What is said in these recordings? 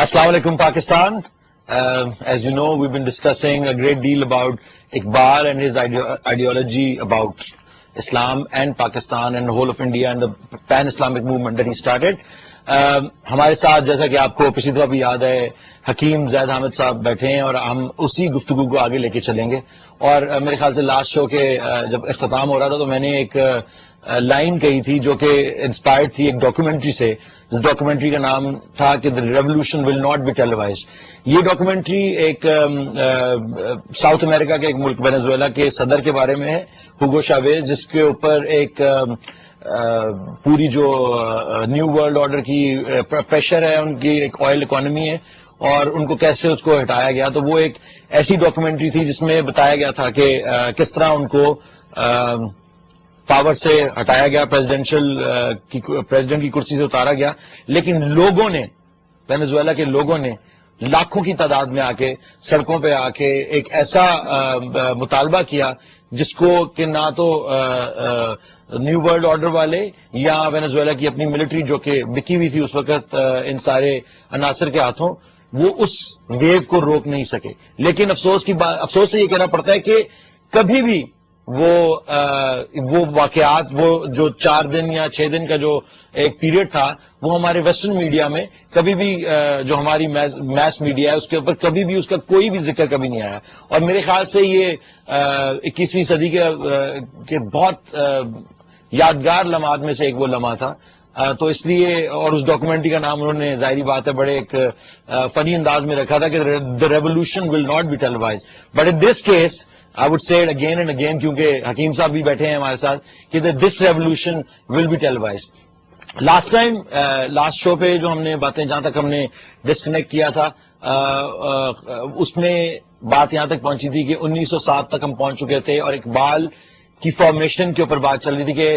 Assalamu alaikum, Pakistan. As you know, we've been discussing a great deal about Iqbal and his ideology about Islam and Pakistan and the whole of India and the pan-Islamic movement that he started. ہمارے ساتھ جیسا کہ آپ کو پچھلی دفعہ بھی یاد ہے حکیم زید حامد صاحب بیٹھے ہیں اور ہم اسی گفتگو کو آگے لے کے چلیں گے. اور میرے خیال سے لاسٹ شو کے جب اختتام ہو رہا تھا تو میں نے ایک لائن کہی تھی جو کہ انسپائرڈ تھی ایک ڈاکومنٹری سے. اس ڈاکومنٹری کا نام تھا کہ دی ریولیوشن ول ناٹ بی ٹیلیوائزڈ. یہ ڈاکومنٹری ایک ساؤتھ امریکہ کے ایک ملک وینزویلا کے صدر کے بارے میں ہے, ہوگو شاویز, جس کے اوپر ایک پوری جو نیو ورلڈ آرڈر کی پریشر ہے, ان کی ایک آئل اکانومی ہے اور ان کو کیسے اس کو ہٹایا گیا. تو وہ ایک ایسی ڈاکومنٹری تھی جس میں بتایا گیا تھا کہ کس طرح ان کو پاور سے ہٹایا گیا, پریزیڈنٹ کی کرسی سے اتارا گیا, لیکن لوگوں نے, وینزویلا کے لوگوں نے لاکھوں کی تعداد میں آ کے سڑکوں پہ آ کے ایک ایسا مطالبہ کیا جس کو کہ نہ تو نیو ورلڈ آرڈر والے یا وینزویلا کی اپنی ملٹری جو کہ بکی ہوئی تھی اس وقت ان سارے عناصر کے ہاتھوں, وہ اس ویو کو روک نہیں سکے. لیکن افسوس سے یہ کہنا پڑتا ہے کہ کبھی بھی وہ واقعات, وہ جو 4 دن یا 6 دن کا جو ایک پیریڈ تھا, وہ ہمارے ویسٹرن میڈیا میں کبھی بھی, جو ہماری میس میڈیا ہے اس کے اوپر کبھی بھی اس کا کوئی بھی ذکر کبھی نہیں آیا. اور میرے خیال سے یہ 21ویں صدی کے بہت یادگار لمحات میں سے ایک وہ لمحہ تھا. تو اس لیے, اور اس ڈاکومنٹری کا نام انہوں نے ظاہری بات ہے بڑے ایک فنی انداز میں رکھا تھا کہ the revolution will not be televised, but in this case I would say it again and again, کیونکہ حکیم صاحب بھی بیٹھے ہیں ہمارے ساتھ, کہ this revolution will be televised. Last show پہ جو ہم نے باتیں, جہاں تک ہم نے ڈسکنیکٹ کیا تھا, اس میں بات یہاں تک پہنچی تھی کہ 1907 تک ہم پہنچ چکے تھے اور اقبال کی فارمیشن کے اوپر بات چل رہی تھی کہ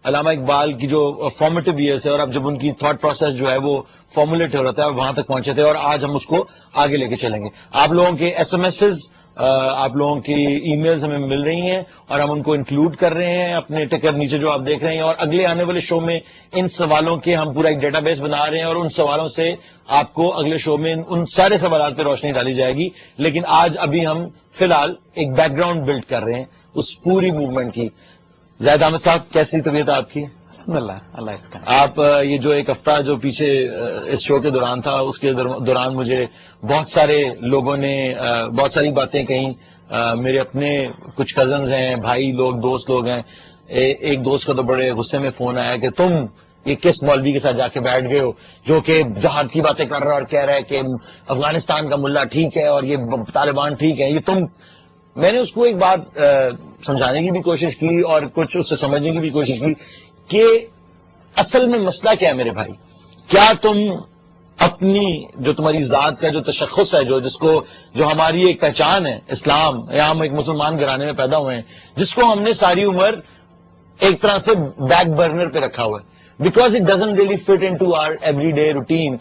علامہ اقبال کی جو فارمیٹو ایئرس ہے اور اب جب ان کی تھاٹ پروسیس جو ہے وہ فارمولیٹ ہو رہا تھا, وہاں تک پہنچے تھے اور آج ہم اس کو آگے لے کے چلیں گے. آپ لوگوں کے ایس ایم ایسز, آپ لوگوں کی ای میلز ہمیں مل رہی ہیں اور ہم ان کو انکلوڈ کر رہے ہیں اپنے ٹکر نیچے جو آپ دیکھ رہے ہیں, اور اگلے آنے والے شو میں ان سوالوں کے ہم پورا ایک ڈیٹا بیس بنا رہے ہیں اور ان سوالوں سے آپ کو اگلے شو میں ان سارے سوالات پہ روشنی ڈالی جائے گی. لیکن آج ابھی ہم فی الحال ایک بیک گراؤنڈ بلڈ کر رہے ہیں اس پوری موومنٹ کی. زید احمد صاحب, کیسی طبیعت ہے آپ کی؟ اللہ اس کا. آپ یہ جو ایک ہفتہ جو پیچھے اس شو کے دوران تھا, اس کے دوران مجھے بہت سارے لوگوں نے بہت ساری باتیں کہیں. میرے اپنے کچھ کزنز ہیں, بھائی لوگ, دوست لوگ ہیں. ایک دوست کا تو بڑے غصے میں فون آیا کہ تم یہ کس مولوی کے ساتھ جا کے بیٹھ گئے ہو جو کہ جہاد کی باتیں کر رہا ہے اور کہہ رہا ہے کہ افغانستان کا ملا ٹھیک ہے اور یہ طالبان ٹھیک ہے. یہ تم, میں نے اس کو ایک بات سمجھانے کی بھی کوشش کی اور کچھ اس سے سمجھنے کی بھی کوشش کی کہ اصل میں مسئلہ کیا ہے میرے بھائی. کیا تم اپنی جو تمہاری ذات کا جو تشخص ہے, جو ہماری ایک پہچان ہے, اسلام, یا ہم ایک مسلمان گھرانے میں پیدا ہوئے ہیں جس کو ہم نے ساری عمر ایک طرح سے بیک برنر پہ رکھا ہوا ہے because it doesn't really fit into our everyday routine.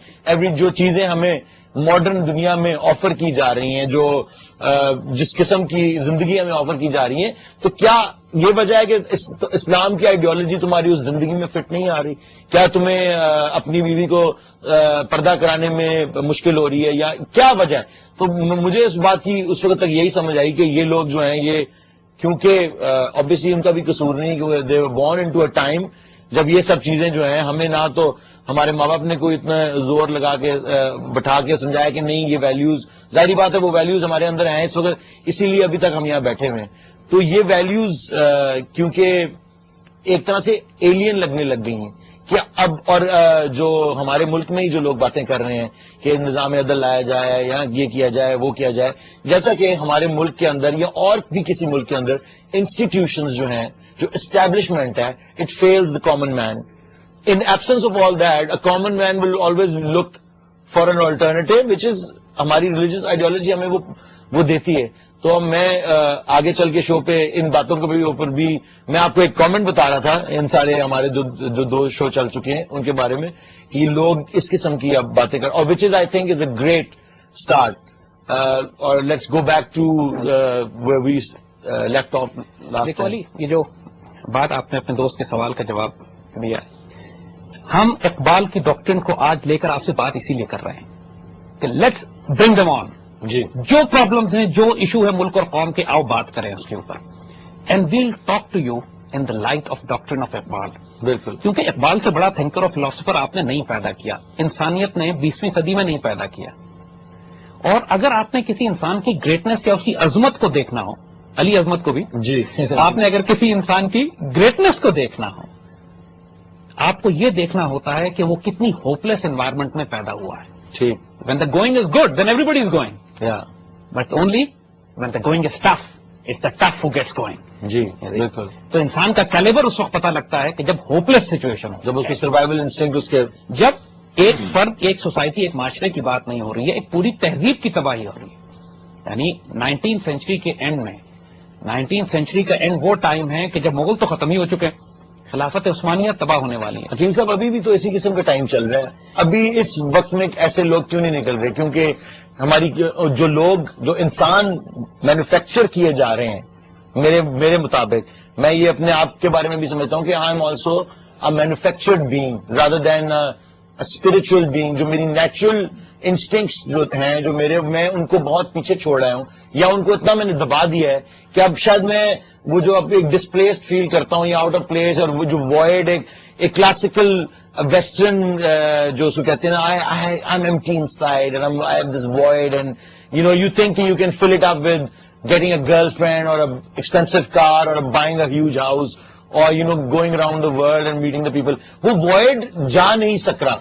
جو چیزیں ہمیں ماڈرن دنیا میں آفر کی جا رہی ہیں, جو جس قسم کی زندگی ہمیں آفر کی جا رہی ہیں, تو کیا یہ وجہ ہے کہ اسلام کی آئیڈیالوجی تمہاری اس زندگی میں فٹ نہیں آ رہی؟ کیا تمہیں اپنی بیوی کو پردہ کرانے میں مشکل ہو رہی ہے یا کیا وجہ ہے؟ تو مجھے اس بات کی اس وقت تک یہی سمجھ آئی کہ یہ لوگ جو ہیں, یہ کیونکہ آبویسلی ان کا بھی قصور نہیں کہ they were born into a time جب یہ سب چیزیں جو ہیں, ہمیں نہ تو ہمارے ماں باپ نے کوئی اتنا زور لگا کے بٹھا کے سمجھایا کہ نہیں یہ ویلیوز, ظاہری بات ہے وہ ویلیوز ہمارے اندر ہیں اس وقت, اسی لیے ابھی تک ہم یہاں بیٹھے ہوئے ہیں. تو یہ ویلیوز کیونکہ ایک طرح سے ایلین لگنے لگ گئی ہیں کیا اب, اور جو ہمارے ملک میں ہی جو لوگ باتیں کر رہے ہیں کہ نظام عدل لایا جائے یا یہ کیا جائے وہ کیا جائے, جیسا کہ ہمارے ملک کے اندر یا اور بھی کسی ملک کے اندر انسٹیٹیوشنز جو ہیں, جو اسٹیبلشمنٹ ہے, it feels the common man. In absence of all that, a common man will always look for an alternative, which is ہماری ریلیجیس آئیڈیالوجی ہمیں وہ دیتی ہے. تو میں آگے چل کے شو پہ ان باتوں کے اوپر بھی میں آپ کو ایک کامنٹ بتا رہا تھا, ان سارے ہمارے جو 2 شو چل چکے ہیں ان کے بارے میں, کہ لوگ اس قسم کی اب باتیں کر, اور which is I think is a great start. اور let's go back to where we left off last. یہ جو بات آپ نے اپنے دوست کے سوال کا جواب دیا, ہم اقبال کی ڈاکٹرن کو آج لے کر آپ سے بات اسی لیے کر رہے ہیں کہ لیٹس برنگ دم آن. جی جو پرابلمز ہیں، جو ایشو ہے ملک اور قوم کے، آؤ بات کریں اس کے اوپر. And we'll talk to you in the light of doctrine of Iqbal. بالکل. کیونکہ اقبال سے بڑا تھنکر اور فلاسفر آپ نے نہیں پیدا کیا، انسانیت نے 20ویں صدی میں نہیں پیدا کیا. اور اگر آپ نے کسی انسان کی گریٹنس یا اس کی عظمت کو دیکھنا ہو، علی عظمت کو بھی، جی آپ نے اگر کسی انسان کی گریٹنس کو دیکھنا ہو، آپ کو یہ دیکھنا ہوتا ہے کہ وہ کتنی ہوپلیس انوائرمنٹ میں پیدا ہوا ہے. ٹھیک. When the going is good then everybody is going, but only when the going is tough it's the tough who gets going. جی بالکل. تو انسان کا کیلیبر اس وقت پتہ لگتا ہے کہ جب ہوپلیس سچویشن ہو، جب اس کی سروائیول انسٹنکٹ اس کے، جب ایک فرد، ایک سوسائٹی، ایک معاشرے کی بات نہیں ہو رہی ہے، ایک پوری تہذیب کی تباہی ہو رہی ہے. یعنی 19 سینچری کے اینڈ میں، 19 سینچری کا اینڈ وہ ٹائم ہے کہ جب مغل تو ختم ہی ہو چکے ہیں، خلافت عثمانیہ تباہ ہونے والی ہے. حکیم صاحب ابھی بھی تو اسی قسم کا ٹائم چل رہا ہے. ابھی اس وقت میں ایسے لوگ کیوں نہیں نکل رہے؟ کیونکہ ہماری جو لوگ، جو انسان مینوفیکچر کیے جا رہے ہیں، میرے مطابق میں یہ اپنے آپ کے بارے میں بھی سمجھتا ہوں کہ I am also a manufactured being rather than spiritual being. جو میری نیچرل انسٹنکٹس جو ہیں، جو میں ان کو بہت پیچھے چھوڑ رہا ہوں، یا ان کو اتنا میں نے دبا دیا ہے کہ اب شاید میں وہ جو اب ایک ڈسپلیسڈ فیل کرتا ہوں یا آؤٹ آف پلیس، اور وہ جو وائڈ ایک کلاسیکل ویسٹرن جو اس کو کہتے ہیں نا، I am empty inside and I have this void and you think you can fill it up with getting a girlfriend or an expensive car or buying a huge house or going around the world and meeting the people. وہ void جا نہیں سک رہا.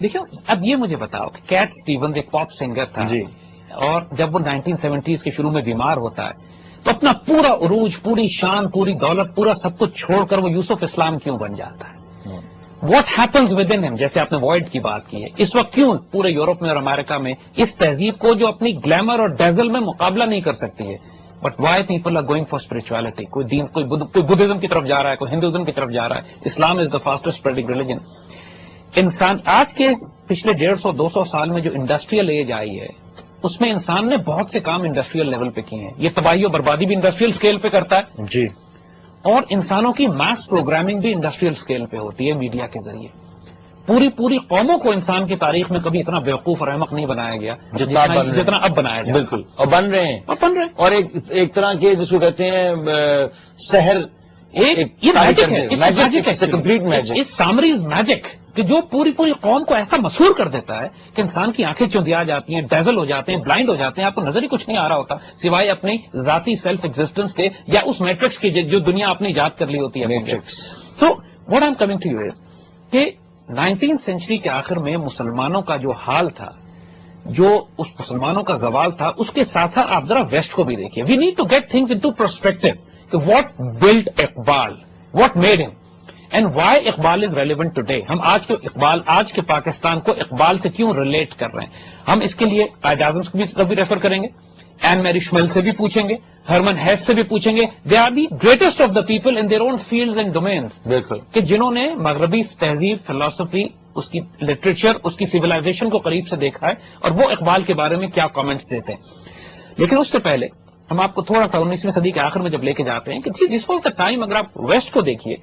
دیکھو اب یہ مجھے بتاؤ کہ کیٹ اسٹیونز ایک پاپ سنگر تھا جی، اور جب وہ 1970s کے شروع میں بیمار ہوتا ہے تو اپنا پورا عروج، پوری شان، پوری دولت، پورا سب کچھ چھوڑ کر وہ یوسف اسلام کیوں بن جاتا ہے؟ واٹ ہیپنز ود ان ہم، جیسے آپ نے وائڈ کی بات کی ہے، اس وقت کیوں پورے یورپ میں اور امریکہ میں اس تہذیب کو جو اپنی گلیمر اور ڈیزل میں مقابلہ نہیں کر سکتی ہے، but why people are going for spirituality? کوئی دین، کوئی بدھزم کی طرف جا رہا ہے، کوئی ہندوازم کی طرف جا رہا ہے. اسلام از دا فاسٹسٹ اسپریڈنگ ریلیجن. انسان آج کے پچھلے 150-200 سال میں جو انڈسٹریل ایج آئی ہے، اس میں انسان نے بہت سے کام انڈسٹریل لیول پہ کیے ہیں. یہ تباہی و بربادی بھی انڈسٹریل اسکیل پہ کرتا ہے جی، اور انسانوں کی میس پروگرامنگ بھی انڈسٹریل اسکیل پہ ہوتی ہے میڈیا کے ذریعے. پوری قوموں کو انسان کی تاریخ میں کبھی اتنا بیوقوف اور احمق نہیں بنایا گیا جتنا اب بنایا گیا. بالکل. اور بن رہے ہیں اور ایک طرح کے جس کو کہتے ہیں سحر، کمپلیٹ میجک، سامریز میجک، کہ جو پوری قوم کو ایسا مسحور کر دیتا ہے کہ انسان کی آنکھیں چندیا جاتی ہیں، ڈیزل ہو جاتے ہیں، بلائنڈ ہو جاتے ہیں، آپ کو نظر ہی کچھ نہیں آ رہا ہوتا سوائے اپنی ذاتی سیلف ایگزسٹنس کے یا اس میٹرکس کی جو دنیا آپ نے ایجاد کر لی ہوتی ہے. So what I am coming to you is کہ 19 سینچری کے آخر میں مسلمانوں کا جو حال تھا، جو اس مسلمانوں کا زوال تھا، اس کے ساتھ ساتھ آپ ذرا ویسٹ کو بھی دیکھیے. We need to get things into perspective کہ what build Iqbal, what made him, and why Iqbal is relevant today. ہم آج کے پاکستان کو اقبال سے کیوں ریلیٹ کر رہے ہیں؟ ہم اس کے لیے قائد اعظم کو بھی کبھی ریفر کریں گے، این میری شمل سے بھی پوچھیں گے، ہرمن ہیس سے بھی پوچھیں گے. They are the greatest of the people in their own fields and domains. بالکل. کہ جنہوں نے مغربی تہذیب، فلسفی، اس کی لٹریچر، اس کی سویلائزیشن کو قریب سے دیکھا ہے، اور وہ اقبال کے بارے میں کیا کامنٹس دیتے ہیں. لیکن اس سے پہلے ہم آپ کو تھوڑا سا 19ویں صدی کے آخر میں جب لے کے جاتے ہیں کہ دس واز دا ٹائم. اگر آپ ویسٹ کو دیکھیے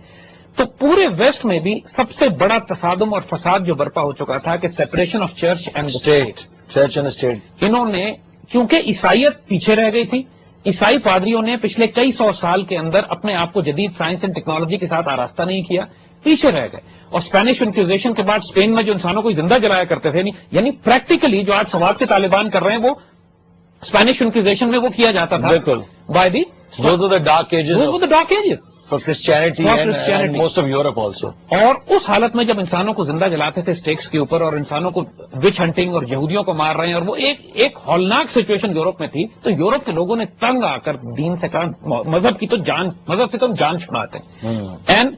تو پورے ویسٹ میں بھی سب سے بڑا تصادم اور فساد جو برپا ہو چکا تھا کہ separation of church and state. Church and state. انہوں نے، کیونکہ عیسائیت پیچھے رہ گئی تھی، عیسائی پادریوں نے پچھلے کئی سو سال کے اندر اپنے آپ کو جدید سائنس اینڈ ٹیکنالوجی کے ساتھ آراستہ نہیں کیا، پیچھے رہ گئے. اور اسپینش انکوزیشن کے بعد اسپین میں جو انسانوں کو زندہ جلایا کرتے تھے، یعنی پریکٹیکلی جو آج سواد کے طالبان کر رہے ہیں وہ اسپینش انکوزیشن میں وہ کیا جاتا تھا. بالکل. By the dark ages for Christianity and most of Europe also. اور اس حالت میں جب انسانوں کو زندہ جلاتے تھے اسٹیکس کے اوپر، اور انسانوں کو وچ ہنٹنگ اور یہودیوں کو مار رہے ہیں، اور وہ ایک ہولناک سچویشن یورپ میں تھی، تو یورپ کے لوگوں نے تنگ آ کر دین سے کہا مذہب سے تو جان چھڑاتے ہیں. اینڈ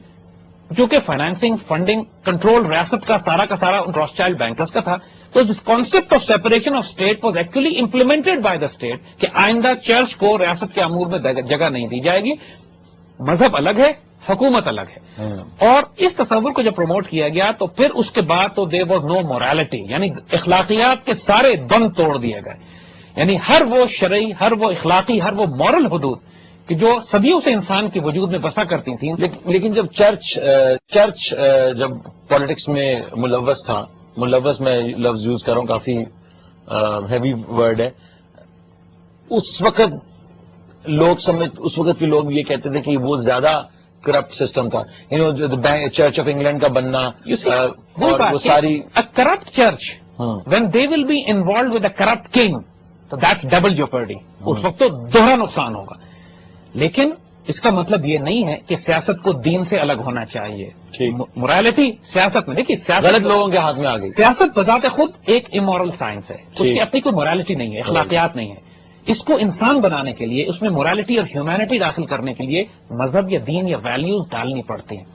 جو کہ فائنانسنگ، فنڈنگ، کنٹرول ریاست کا سارا روتھشائلڈ بینکرز کا تھا. تو this concept of separation of state was actually implemented by the state کہ آئندہ چرچ کو ریاست کے امور میں جگہ نہیں دی جائے گی، مذہب الگ ہے، حکومت الگ ہے. اور اس تصور کو جب پروموٹ کیا گیا تو پھر اس کے بعد تو دیر واز نو مورالٹی، یعنی اخلاقیات کے سارے بند توڑ دیے گئے. یعنی ہر وہ شرعی، ہر وہ اخلاقی، ہر وہ مورل حدود کہ جو صدیوں سے انسان کے وجود میں بسا کرتی تھیں. لیکن جب چرچ جب پالیٹکس میں ملوث تھا، ملوث میں لفظ یوز کر رہا ہوں، کافی ہیوی ورڈ ہے، اس وقت کے لوگ یہ کہتے تھے کہ وہ زیادہ کرپٹ سسٹم تھا. چرچ آف انگلینڈ کا بننا اور وہ ساری corrupt church when they will be involved with a corrupt king تو دیٹس ڈبل جیوپرڈی. اس وقت تو دوہرا نقصان ہوگا. لیکن اس کا مطلب یہ نہیں ہے کہ سیاست کو دین سے الگ ہونا چاہیے. مورالٹی سیاست میں دیکھیے، سیاست غلط لوگوں کے ہاتھ میں آ گئی. سیاست بذات خود ایک امورل سائنس ہے، اس کی اپنی کوئی مورالٹی نہیں ہے، اخلاقیات نہیں ہے. اس کو انسان بنانے کے لیے، اس میں مورالٹی اور ہیومینٹی داخل کرنے کے لیے مذہب یا دین یا ویلیوز ڈالنی پڑتی ہیں.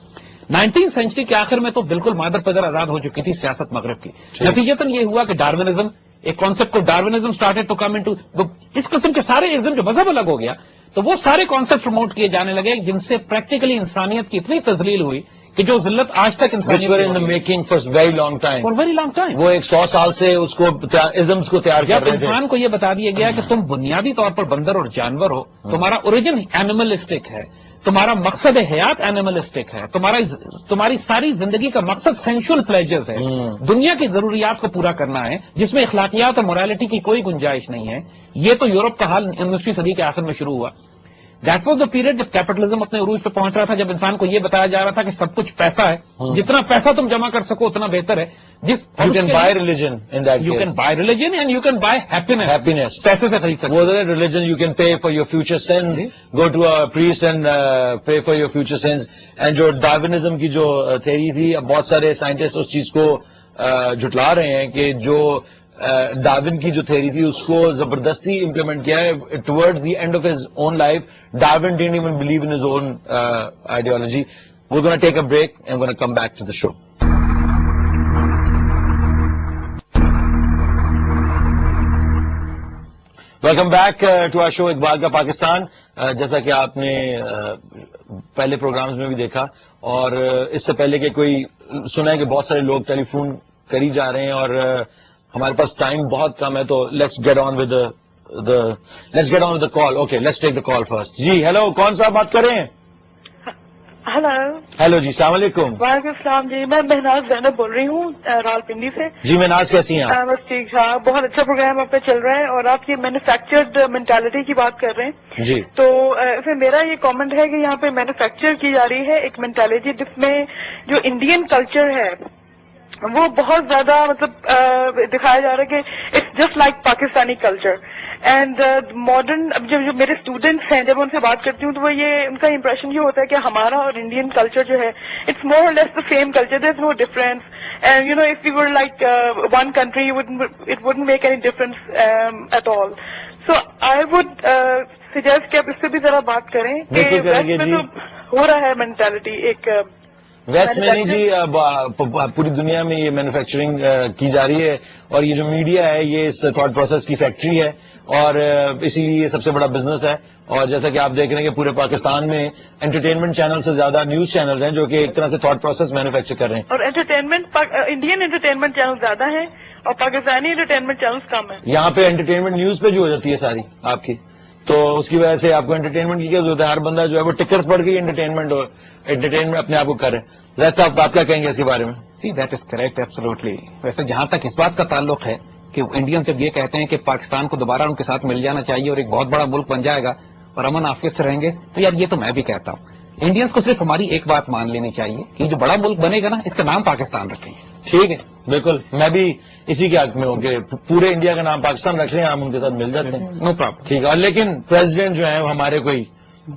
19 سینچری کے آخر میں تو بالکل مادر پدر آزاد ہو چکی تھی سیاست مغرب کی. نتیجتاً یہ ہوا کہ ڈارونزم، ایک کانسیپٹ کو Darwinism started to come into, اس قسم کے سارے ایزم جو مذہب الگ ہو گیا تو وہ سارے کانسیپٹ پروموٹ کیے جانے لگے جن سے پریکٹیکلی انسانیت کی اتنی تذلیل ہوئی کہ جو ذلت آج تک making for very long time, for very long time, وہ 100 سال سے اس کو ازمس کو تیار کر رہے تھے. انسان کو یہ بتا دیا گیا کہ تم بنیادی طور پر بندر اور جانور ہو، تمہارا اوریجن اینیملسٹک ہے، تمہارا مقصد حیات اینیملسٹک ہے، تمہاری ساری زندگی کا مقصد سینشل پلیجرز ہے، دنیا کی ضروریات کو پورا کرنا ہے، جس میں اخلاقیات اور مورالٹی کی کوئی گنجائش نہیں ہے. یہ تو یورپ کا حال 19ویں صدی کے آخر میں شروع ہوا. دیٹ واز دا پیریڈ جب کیپٹلزم اپنے عروج پہ پہنچ رہا تھا، جب انسان کو یہ بتایا جا رہا تھا کہ سب کچھ پیسہ ہے، جتنا پیسہ تم جمع کر سکو اتنا بہتر ہے. You can buy religion, you can buy religion and you can buy happiness. پیسے سے خرید سکتے. Religion you can pay for your future sins, go to a priest and pay for your future sins. اینڈ جو Darwinism کی جو theory تھی، اب بہت سارے سائنٹسٹ اس چیز کو جھٹلا رہے ہیں کہ جو ڈارون کی جو تھیوری تھی اس کو زبردستی امپلیمنٹ کیا ہے towards the end of his own life. Darwin ڈidn't even believe in his own ideology. We're going to take a break and we're going to come back to the show. Welcome back to our show Iqbal کا پاکستان. جیسا کہ آپ نے پہلے programmes میں بھی دیکھا اور اس سے پہلے کہ کوئی سنا ہے کہ بہت سارے لوگ ٹیلی فون کری جا رہے ہیں اور ہمارے پاس ٹائم بہت کم ہے، تو let's get on with the call. Okay, let's take the call first. جی ہیلو، کون صاحب بات کر رہے ہیں؟ ہیلو جی، السلام علیکم. وعلیکم السلام جی، میں مہناز زینب بول رہی ہوں راولپنڈی سے. جی مہناز، کیسی ہیں آپ؟ بس ٹھیک ٹھاک، بہت اچھا پروگرام آپ کا چل رہا ہے اور آپ یہ مینوفیکچرڈ مینٹالٹی کی بات کر رہے ہیں. جی، تو پھر میرا یہ کامنٹ ہے کہ یہاں پہ مینوفیکچر کی جا رہی ہے ایک مینٹالٹی جس میں جو انڈین کلچر ہے وہ بہت زیادہ مطلب دکھایا جا رہا ہے کہ it's just like Pakistani culture. And modern اب جو میرے اسٹوڈینٹس ہیں جب ان سے بات کرتی ہوں تو وہ یہ ان کا امپریشن یہ ہوتا ہے کہ ہمارا اور انڈین کلچر جو ہے it's more or less the same culture, there is no difference. And you know if you were like one country it wouldn't make any difference at all. So I would suggest کہ آپ اس سے بھی ذرا بات کریں کہ waste میں تو ہو رہا ہے مینٹالٹی ایک ویسٹ میں نہیں جی، پوری دنیا میں یہ مینوفیکچرنگ کی جا رہی ہے اور یہ جو میڈیا ہے یہ اس تھاٹ پروسیس کی فیکٹری ہے اور اسی لیے یہ سب سے بڑا بزنس ہے. اور جیسا کہ آپ دیکھ رہے ہیں کہ پورے پاکستان میں انٹرٹینمنٹ چینل سے زیادہ نیوز چینلز ہیں جو کہ ایک طرح سے تھاٹ پروسیس مینوفیکچر کر رہے ہیں. اور انڈین انٹرٹینمنٹ چینل زیادہ ہیں اور پاکستانی انٹرٹینمنٹ چینلز کم ہیں. یہاں پہ انٹرٹینمنٹ نیوز پہ جو ہو جاتی ہے ساری آپ کی، تو اس کی وجہ سے آپ کو انٹرٹینمنٹ کی کیا ضرورت ہے؟ ہر بندہ جو ہے وہ ٹکٹس پڑھ کے انٹرٹینمنٹ اپنے آپ کو کرے. زید صاحب آپ کیا کہیں گے اس کے بارے میں؟ See that is correct, absolutely. ویسے جہاں تک اس بات کا تعلق ہے کہ انڈین جب یہ کہتے ہیں کہ پاکستان کو دوبارہ ان کے ساتھ مل جانا چاہیے اور ایک بہت بڑا ملک بن جائے گا اور امن عافیت سے رہیں گے، تو یار یہ تو میں بھی کہتا ہوں انڈینس کو صرف ہماری ایک بات مان لینی چاہیے کہ جو بڑا ملک بنے گا نا اس کا نام پاکستان رکھیں. ٹھیک ہے، بالکل، میں بھی اسی کے حق میں ہوں کہ پورے انڈیا کا نام پاکستان رکھ لیں، ہم ان کے ساتھ مل جاتے ہیں، نو پرابلم. ٹھیک ہے. لیکن پریزیڈنٹ جو ہے ہمارے کوئی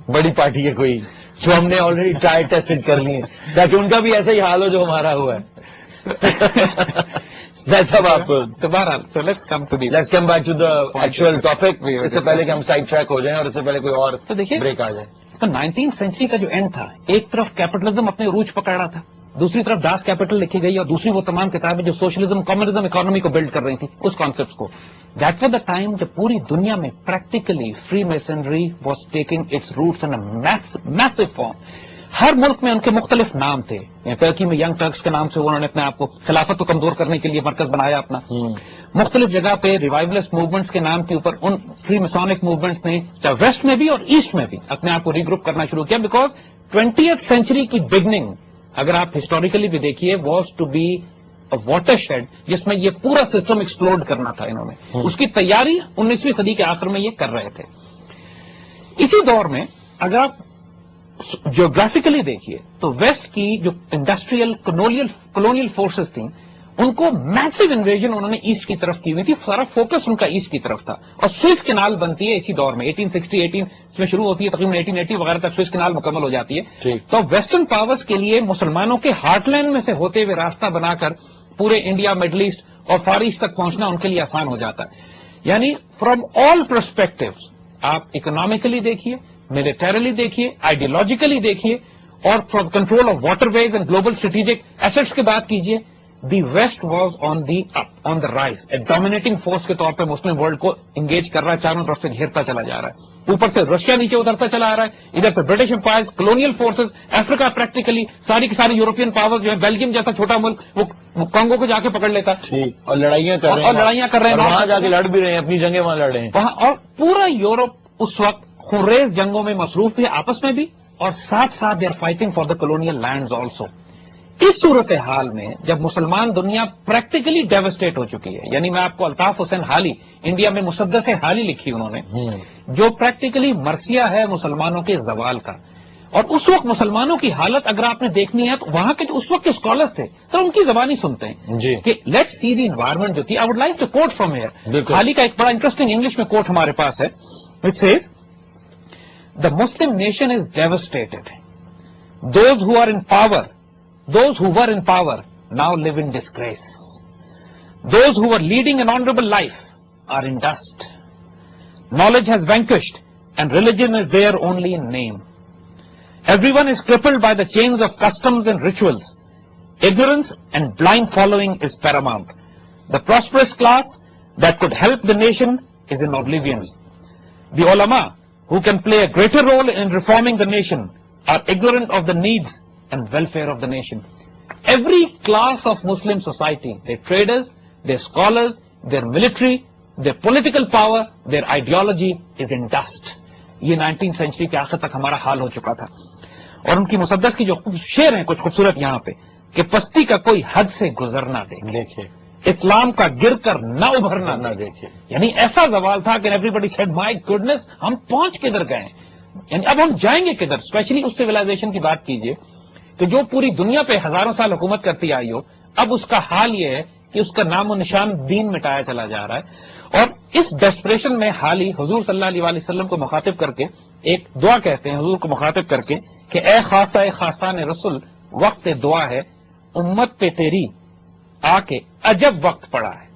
بڑی پارٹی ہے کوئی جو ہم نے آلریڈی ٹرائی ٹیسٹڈ کر لی ہے تاکہ ان کا بھی ایسا ہی حال ہو جو ہمارا ہوا ہے. زید صاحب آپ let's come back to the actual topic. اس سے پہلے کہ ہم سائڈ ٹریک ہو جائیں اور اس سے پہلے کوئی اور بریک آ جائے. تو 19 سینچری کا جو اینڈ تھا، ایک طرف کیپٹلزم اپنے عروج پکڑ رہا تھا، دوسری طرف ڈاس کیپٹل لکھی گئی اور دوسری وہ تمام کتابیں جو سوشلزم کمیونزم اکانومی کو بلڈ کر رہی تھی اس کانسیپٹس کو. دیٹ واز دا ٹائم جب پوری دنیا میں practically freemasonry was taking its roots in meso form. ہر ملک میں ان کے مختلف نام تھے. ٹرکی میں ینگ ٹرکس کے نام سے انہوں نے اپنے آپ کو خلافت کو کمزور کرنے کے لیے مرکز بنایا اپنا. مختلف جگہ پہ ریوائولسٹ موومنٹس کے نام کے اوپر ان فری مسونک موومنٹس نے چاہے ویسٹ میں بھی اور ایسٹ میں بھی اپنے آپ کو ری گروپ کرنا شروع کیا. بیکاز 20th سینچری کی بگننگ اگر آپ ہسٹوریکلی بھی دیکھیے was to be watershed جس میں یہ پورا سسٹم ایکسپلوڈ کرنا تھا. انہوں نے اس کی تیاری 19ویں صدی کے آخر میں یہ کر رہے تھے. اسی دور میں اگر آپ جیوگرافیکلی دیکھیے تو ویسٹ کی جو انڈسٹریل کولونیل فورسز تھیں ان کو میسو انویژن انہوں نے ایسٹ کی طرف کی ہوئی تھی. سارا فوکس ان کا ایسٹ کی طرف تھا. اور سوئس کینال بنتی ہے اسی دور میں 1860 میں شروع ہوتی ہے, تقریباً 1880 وغیرہ تک سوئس کینال مکمل ہو جاتی ہے. تو ویسٹرن پاورز کے لیے مسلمانوں کے ہارٹ لینڈ میں سے ہوتے ہوئے راستہ بنا کر پورے انڈیا, مڈل ایسٹ اور فار ایسٹ تک پہنچنا ان کے لیے آسان ہو جاتا ہے. یعنی فرام آل پرسپیکٹوز آپ اکنامیکلی دیکھیے, ملیٹریلی دیکھیے, آئیڈیالوجیکلی دیکھیے اور for control of waterways and global strategic assets کی بات کیجیے. The west was on the rise, ایک ڈومینیٹنگ فورس کے طور پہ مسلم ورلڈ کو انگیج کر رہا ہے, چاروں طرف سے گھیرتا چلا جا رہا ہے. اوپر سے رشیا نیچے اترتا چلا آ رہا ہے, ادھر سے برٹش امپائر, کولونیل فورسز, افریقہ پریکٹیکلی ساری کی ساری یورپین پاور جو ہے, بیلجیم جیسا چھوٹا ملک وہ کانگو کو جا کے پکڑ لیتا ہے اور لڑائیاں کر رہے ہیں, وہاں جا کے لڑ بھی رہے ہیں, اپنی جنگیں وہاں لڑ رہے ہیں وہاں. اور پورا یورپ اس وقت خونریز جنگوں میں مصروف بھی ہے آپس میں بھی, اور ساتھ ساتھ they are fighting for the colonial lands also. اس صورتحال میں جب مسلمان دنیا پریکٹیکلی ڈیوسٹیٹ ہو چکی ہے, یعنی میں آپ کو الطاف حسین حالی انڈیا میں مسدس حالی لکھی انہوں نے, جو پریکٹیکلی مرثیہ ہے مسلمانوں کے زوال کا. اور اس وقت مسلمانوں کی حالت اگر آپ نے دیکھنی ہے تو وہاں کے جو اس وقت کے اسکالرس تھے تو ان کی زبان ہی سنتے ہیں کہ لیٹ سی دی انوائرمنٹ جو تھی. I would like to quote from here. Hali کا ایک بڑا انٹرسٹنگ انگلش میں کوٹ ہمارے پاس ہے, which says the Muslim nation is devastated. Those who were in power now live in disgrace. Those who were leading an honorable life are in dust. Knowledge has vanquished and religion is there only in name. Everyone is crippled by the chains of customs and rituals. Ignorance and blind following is paramount. The prosperous class that could help the nation is in oblivion. The ulama who can play a greater role in reforming the nation are ignorant of the needs and welfare of the nation. Every class of Muslim society, their traders, their scholars, their military, their political power, their ideology is in dust. یہ 19th century کے آخر تک ہمارا حال ہو چکا تھا. اور ان کی مسدس کی جو شعر ہیں کچھ خوبصورت یہاں پہ کہ پستی کا کوئی حد سے گزر نہ دے, دیکھیے اسلام کا گر کر نہ ابھرنا نہ دیکھے. یعنی ایسا زوال تھا کہ everybody said my goodness, ہم پہنچ کدھر گئے, یعنی اب ہم جائیں گے کدھر. اسپیشلی اس سویلائزیشن کی بات کیجیے کہ جو پوری دنیا پہ ہزاروں سال حکومت کرتی آئی ہو, اب اس کا حال یہ ہے کہ اس کا نام و نشان دین مٹایا چلا جا رہا ہے. اور اس ڈیسپریشن میں حال ہی حضور صلی اللہ علیہ وسلم کو مخاطب کر کے ایک دعا کہتے ہیں, حضور کو مخاطب کر کے کہ اے خاصہ خاصان رسول, وقت دعا ہے امت پہ تیری آ کے عجب وقت پڑا ہے.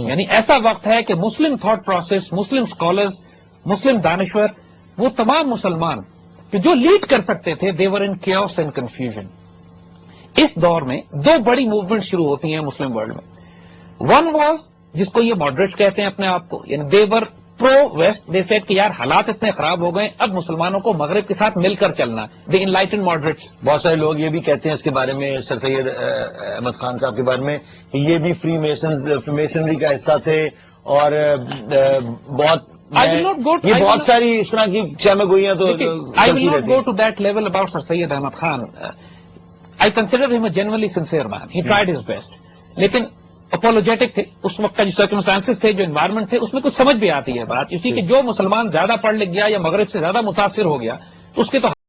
یعنی ایسا وقت ہے کہ مسلم تھاٹ پروسیس, مسلم اسکالرز, مسلم دانشور, وہ تمام مسلمان کہ جو لیڈ کر سکتے تھے دے ور ان کیوس اینڈ کنفیوژن. اس دور میں دو بڑی موومنٹ شروع ہوتی ہیں مسلم ورلڈ میں. ون واز جس کو یہ ماڈریٹس کہتے ہیں اپنے آپ کو, یعنی دے ور پرو ویسٹ. دے سیڈ کہ یار حالات اتنے خراب ہو گئے, اب مسلمانوں کو مغرب کے ساتھ مل کر چلنا. دے انلائٹن ماڈریٹس. بہت سارے لوگ یہ بھی کہتے ہیں اس کے بارے میں, سر سید احمد خان صاحب کے بارے میں, کہ یہ بھی فری میسنری کا حصہ تھے اور بہت یہ بہت ساری اس طرح کی شامہ گوئیاں تو I will not go to that level about Sir Syed Ahmad Khan. I consider him a genuinely sincere man. He tried his best. لیکن اپولوجیٹک تھے. اس وقت کا جو سرکمسٹانسز تھے, جو انوائرمنٹ تھے, اس میں کچھ سمجھ بھی آتی ہے بات. اسی کہ جو مسلمان زیادہ پڑھ لکھ گیا یا مغرب سے زیادہ متاثر ہو گیا اس کے تو